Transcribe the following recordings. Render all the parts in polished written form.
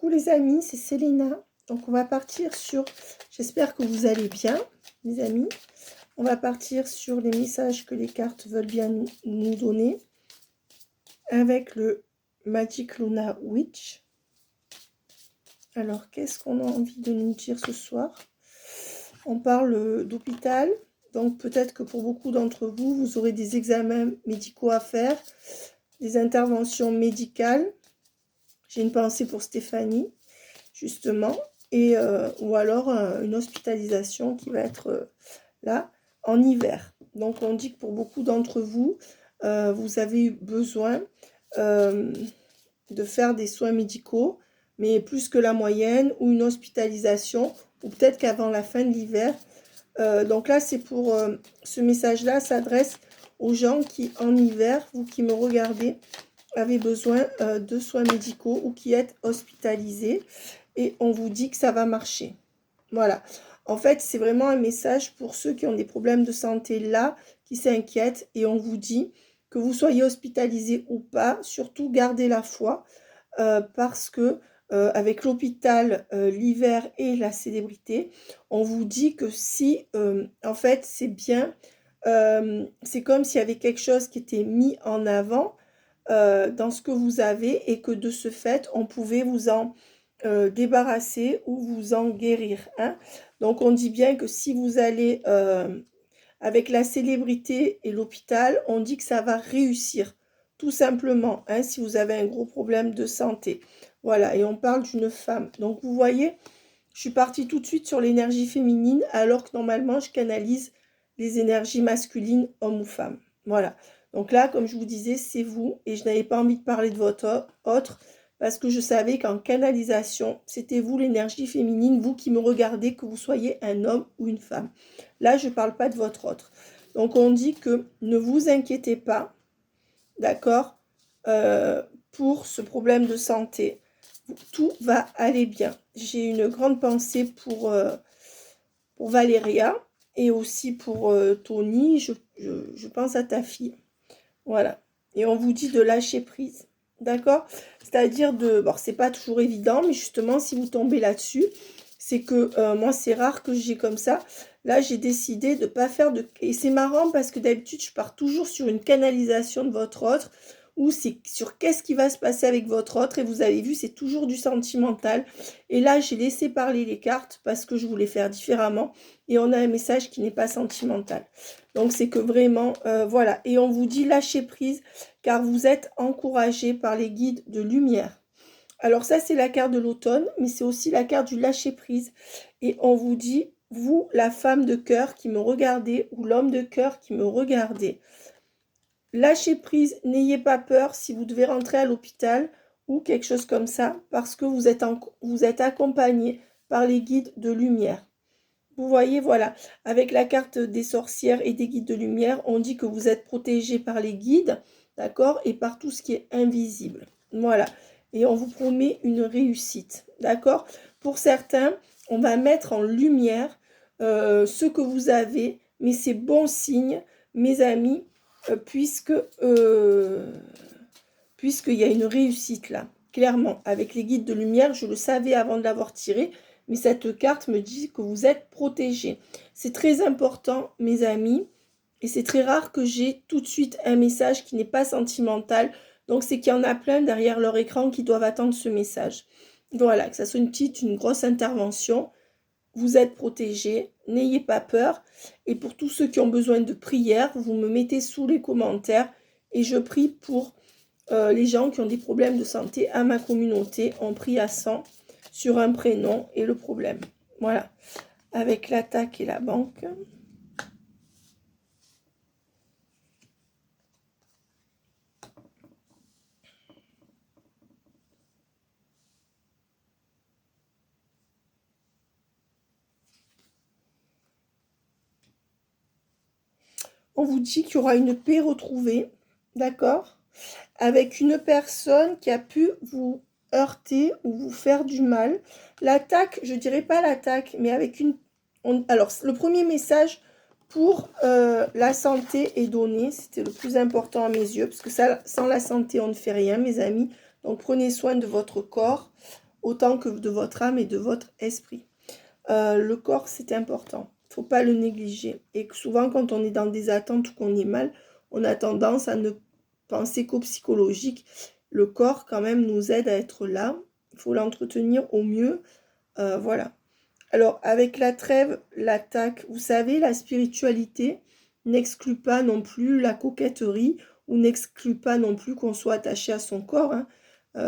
Coucou les amis, c'est Célina. Donc on va partir sur, j'espère que vous allez bien les amis. On va partir sur les messages que les cartes veulent bien nous donner avec le Magic Luna Witch. Alors qu'est-ce qu'on a envie de nous dire ce soir? On parle d'hôpital, donc peut-être que pour beaucoup d'entre vous, vous aurez des examens médicaux à faire, des interventions médicales. J'ai une pensée pour Stéphanie, justement, et ou alors une hospitalisation qui va être là en hiver. Donc on dit que pour beaucoup d'entre vous, vous avez eu besoin de faire des soins médicaux, mais plus que la moyenne, ou une hospitalisation, ou peut-être qu'avant la fin de l'hiver. Donc là, c'est pour ce message-là s'adresse aux gens qui, en hiver, vous qui me regardez, avez besoin de soins médicaux ou qui êtes hospitalisés, et on vous dit que ça va marcher. Voilà. En fait, c'est vraiment un message pour ceux qui ont des problèmes de santé là, qui s'inquiètent, et on vous dit que vous soyez hospitalisé ou pas, surtout gardez la foi, parce que avec l'hôpital, l'hiver et la célébrité, on vous dit que si, en fait, c'est bien, c'est comme s'il y avait quelque chose qui était mis en avant dans ce que vous avez, et que de ce fait, on pouvait vous en débarrasser ou vous en guérir. Hein. Donc, on dit bien que si vous allez avec la célébrité et l'hôpital, on dit que ça va réussir, tout simplement, hein, si vous avez un gros problème de santé. Voilà, et on parle d'une femme. Donc, vous voyez, je suis partie tout de suite sur l'énergie féminine, alors que normalement, je canalise les énergies masculines, hommes ou femmes. Voilà. Donc là, comme je vous disais, c'est vous, et je n'avais pas envie de parler de votre autre, parce que je savais qu'en canalisation, c'était vous, l'énergie féminine, vous qui me regardez, que vous soyez un homme ou une femme. Là, je ne parle pas de votre autre. Donc, on dit que ne vous inquiétez pas, d'accord, pour ce problème de santé. Tout va aller bien. J'ai une grande pensée pour Valéria, et aussi pour Tony. Je pense à ta fille. Voilà. Et on vous dit de lâcher prise. D'accord? C'est-à-dire de... Bon, c'est pas toujours évident, mais justement, si vous tombez là-dessus, c'est que moi, c'est rare que j'ai comme ça. Là, j'ai décidé de ne pas faire de... Et c'est marrant parce que d'habitude, je pars toujours sur une canalisation de votre autre, ou c'est sur qu'est-ce qui va se passer avec votre autre. Et vous avez vu, c'est toujours du sentimental. Et là, j'ai laissé parler les cartes parce que je voulais faire différemment. Et on a un message qui n'est pas sentimental. Donc, c'est que vraiment, voilà. Et on vous dit lâcher prise, car vous êtes encouragé par les guides de lumière. Alors ça, c'est la carte de l'automne, mais c'est aussi la carte du lâcher prise. Et on vous dit, vous, la femme de cœur qui me regardez, ou l'homme de cœur qui me regardez, lâchez prise, n'ayez pas peur si vous devez rentrer à l'hôpital ou quelque chose comme ça, parce que vous êtes accompagné par les guides de lumière. Vous voyez, voilà, avec la carte des sorcières et des guides de lumière, on dit que vous êtes protégé par les guides, d'accord, et par tout ce qui est invisible. Voilà, et on vous promet une réussite, d'accord. Pour certains, on va mettre en lumière ce que vous avez, mais c'est bon signe, mes amis, puisqu'il y a une réussite là, clairement. Avec les guides de lumière, je le savais avant de l'avoir tiré, mais cette carte me dit que vous êtes protégés. C'est très important, mes amis, et c'est très rare que j'ai tout de suite un message qui n'est pas sentimental. Donc, c'est qu'il y en a plein derrière leur écran qui doivent attendre ce message. Voilà, que ça soit une grosse intervention. Vous êtes protégés, n'ayez pas peur. Et pour tous ceux qui ont besoin de prière, vous me mettez sous les commentaires, et je prie pour les gens qui ont des problèmes de santé à ma communauté. On prie à 100 sur un prénom et le problème. Voilà, avec l'attaque et la banque. On vous dit qu'il y aura une paix retrouvée, d'accord, avec une personne qui a pu vous heurter ou vous faire du mal. L'attaque, je dirais pas l'attaque, mais avec une... Alors, le premier message pour la santé est donné. C'était le plus important à mes yeux, parce que ça, sans la santé, on ne fait rien, mes amis. Donc, prenez soin de votre corps. autant que de votre âme et de votre esprit. Le corps, c'est important. Il ne faut pas le négliger. Et souvent, quand on est dans des attentes ou qu'on est mal, on a tendance à ne penser qu'au psychologique. Le corps, quand même, nous aide à être là. Il faut l'entretenir au mieux. Voilà. Alors, avec la trêve, l'attaque, vous savez, la spiritualité n'exclut pas non plus la coquetterie ou n'exclut pas non plus qu'on soit attaché à son corps. Hein.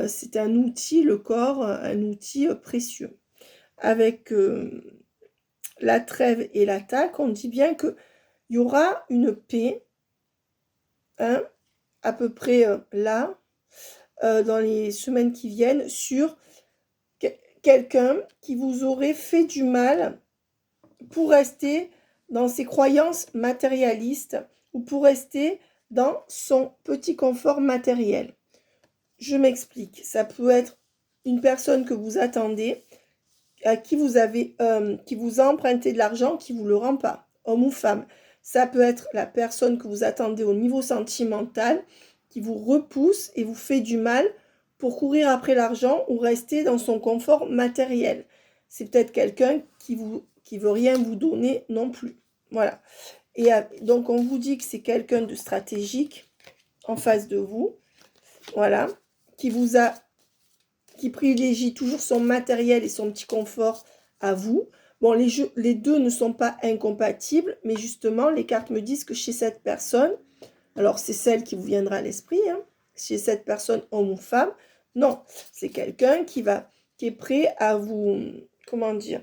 C'est un outil, le corps, un outil précieux. Avec la trêve et l'attaque, on dit bien qu'il y aura une paix, hein, à peu près là, dans les semaines qui viennent, sur quelqu'un qui vous aurait fait du mal pour rester dans ses croyances matérialistes ou pour rester dans son petit confort matériel. Je m'explique. Ça peut être une personne que vous attendez, à qui vous a emprunté de l'argent, qui vous le rend pas, homme ou femme. Ça peut être la personne que vous attendez au niveau sentimental, qui vous repousse et vous fait du mal pour courir après l'argent ou rester dans son confort matériel. C'est peut-être quelqu'un qui veut rien vous donner non plus. Voilà. Et donc, on vous dit que c'est quelqu'un de stratégique en face de vous. Voilà. Qui privilégie toujours son matériel et son petit confort à vous. Bon, les deux ne sont pas incompatibles, mais justement, les cartes me disent que chez cette personne, alors c'est celle qui vous viendra à l'esprit, hein, chez cette personne, homme ou femme, non, c'est quelqu'un qui est prêt à vous, comment dire,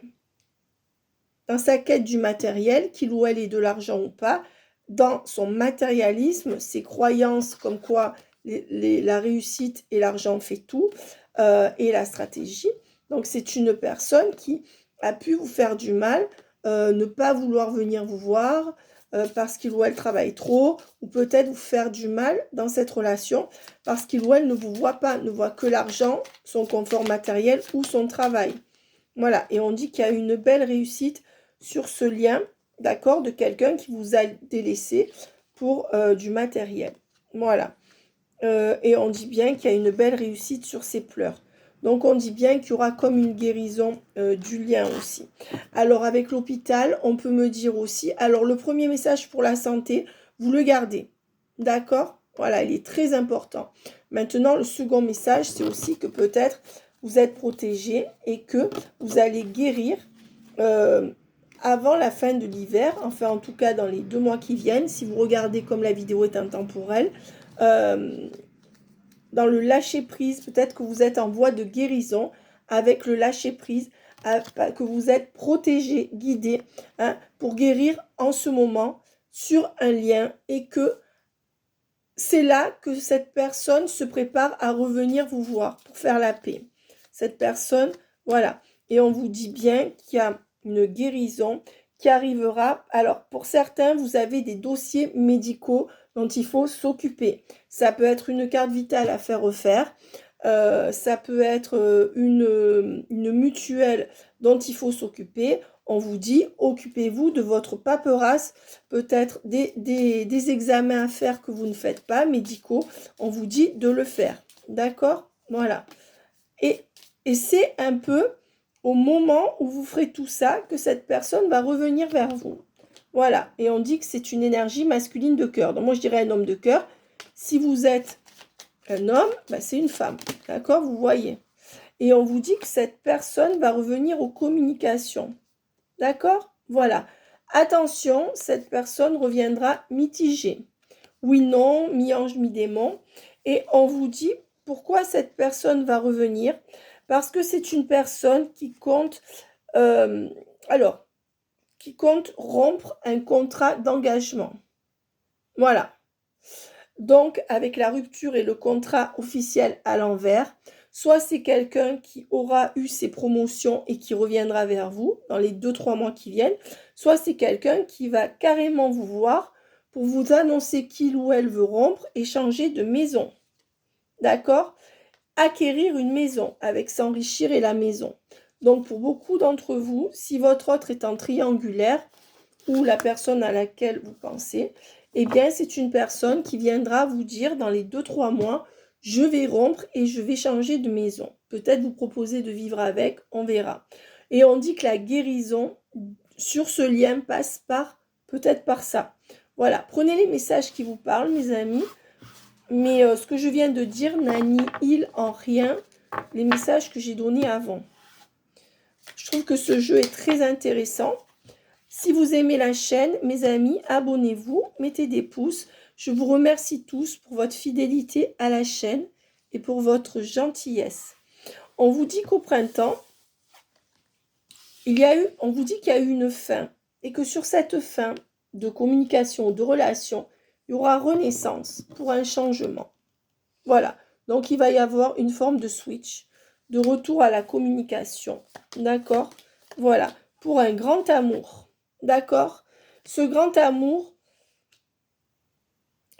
dans sa quête du matériel, qu'il ou elle ait de l'argent ou pas, dans son matérialisme, ses croyances comme quoi la réussite et l'argent fait tout, et la stratégie. Donc c'est une personne qui a pu vous faire du mal, ne pas vouloir venir vous voir parce qu'il ou elle travaille trop, ou peut-être vous faire du mal dans cette relation parce qu'il ou elle ne vous voit pas, ne voit que l'argent, son confort matériel ou son travail. Voilà, et on dit qu'il y a une belle réussite sur ce lien, d'accord, de quelqu'un qui vous a délaissé pour du matériel. Voilà. Et on dit bien qu'il y a une belle réussite sur ces pleurs. Donc, on dit bien qu'il y aura comme une guérison du lien aussi. Alors, avec l'hôpital, on peut me dire aussi, alors le premier message pour la santé, vous le gardez. D'accord? Voilà, il est très important. Maintenant, le second message, c'est aussi que peut-être vous êtes protégé et que vous allez guérir avant la fin de l'hiver, enfin en tout cas dans les 2 mois qui viennent, si vous regardez comme la vidéo est intemporelle, dans le lâcher-prise, peut-être que vous êtes en voie de guérison avec le lâcher-prise, que vous êtes protégé, guidé, hein, pour guérir en ce moment sur un lien et que c'est là que cette personne se prépare à revenir vous voir pour faire la paix. Cette personne, voilà. Et on vous dit bien qu'il y a une guérison qui arrivera. Alors, pour certains, vous avez des dossiers médicaux dont il faut s'occuper. Ça peut être une carte vitale à faire refaire. Ça peut être une mutuelle dont il faut s'occuper. On vous dit, occupez-vous de votre paperasse, peut-être des examens à faire que vous ne faites pas, médicaux. On vous dit de le faire. D'accord? Voilà. Et c'est un peu au moment où vous ferez tout ça que cette personne va revenir vers vous. Voilà. Et on dit que c'est une énergie masculine de cœur. Donc moi, je dirais un homme de cœur. Si vous êtes un homme, bah, c'est une femme. D'accord? Vous voyez. Et on vous dit que cette personne va revenir aux communications. D'accord? Voilà. Attention, cette personne reviendra mitigée. Oui, non, mi-ange, mi-démon. Et on vous dit pourquoi cette personne va revenir. Parce que c'est une personne qui compte, qui compte rompre un contrat d'engagement. Voilà. Donc, avec la rupture et le contrat officiel à l'envers, soit c'est quelqu'un qui aura eu ses promotions et qui reviendra vers vous dans les 2-3 mois qui viennent, soit c'est quelqu'un qui va carrément vous voir pour vous annoncer qu'il ou elle veut rompre et changer de maison. D'accord? Acquérir une maison avec s'enrichir et la maison. Donc, pour beaucoup d'entre vous, si votre autre est en triangulaire ou la personne à laquelle vous pensez, eh bien, c'est une personne qui viendra vous dire dans les 2-3 mois, je vais rompre et je vais changer de maison. peut-être vous proposer de vivre avec, on verra. Et on dit que la guérison sur ce lien passe peut-être par ça. Voilà, prenez les messages qui vous parlent, mes amis. Mais ce que je viens de dire n'annihile en rien les messages que j'ai donnés avant. Je trouve que ce jeu est très intéressant. Si vous aimez la chaîne, mes amis, abonnez-vous, mettez des pouces. Je vous remercie tous pour votre fidélité à la chaîne et pour votre gentillesse. On vous dit qu'au printemps, on vous dit qu'il y a eu une fin et que sur cette fin de communication, de relation, il y aura renaissance pour un changement. Voilà, donc il va y avoir une forme de switch, de retour à la communication, d'accord? Voilà, pour un grand amour, d'accord? Ce grand amour,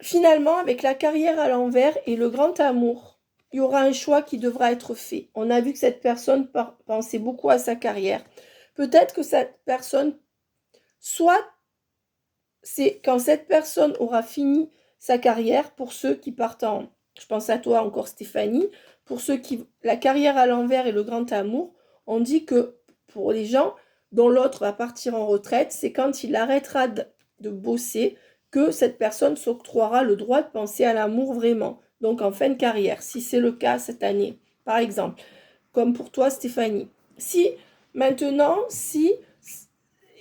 finalement, avec la carrière à l'envers et le grand amour, il y aura un choix qui devra être fait. On a vu que cette personne pensait beaucoup à sa carrière. Peut-être que cette personne, soit c'est quand cette personne aura fini sa carrière, pour ceux qui partent en... Je pense à toi encore Stéphanie, pour ceux qui... La carrière à l'envers et le grand amour, on dit que pour les gens dont l'autre va partir en retraite, c'est quand il arrêtera de bosser que cette personne s'octroiera le droit de penser à l'amour vraiment. Donc en fin de carrière, si c'est le cas cette année, par exemple, comme pour toi Stéphanie. Si maintenant,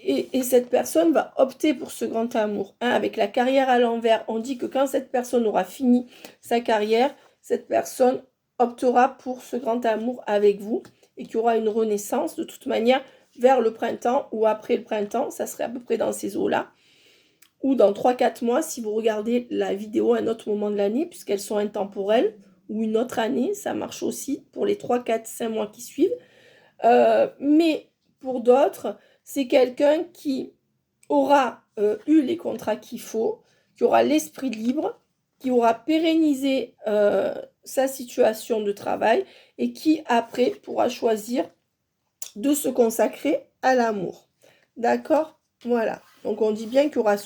et cette personne va opter pour ce grand amour. Avec la carrière à l'envers, on dit que quand cette personne aura fini sa carrière, cette personne optera pour ce grand amour avec vous et qu'il y aura une renaissance de toute manière vers le printemps ou après le printemps, ça serait à peu près dans ces eaux-là, ou dans 3-4 mois si vous regardez la vidéo à un autre moment de l'année, puisqu'elles sont intemporelles, ou une autre année, ça marche aussi pour les 3, 4, 5 mois qui suivent. Mais pour d'autres, c'est quelqu'un qui aura eu les contrats qu'il faut, qui aura l'esprit libre, qui aura pérennisé sa situation de travail et qui, après, pourra choisir de se consacrer à l'amour. D'accord? Voilà. Donc, on dit bien qu'il y aura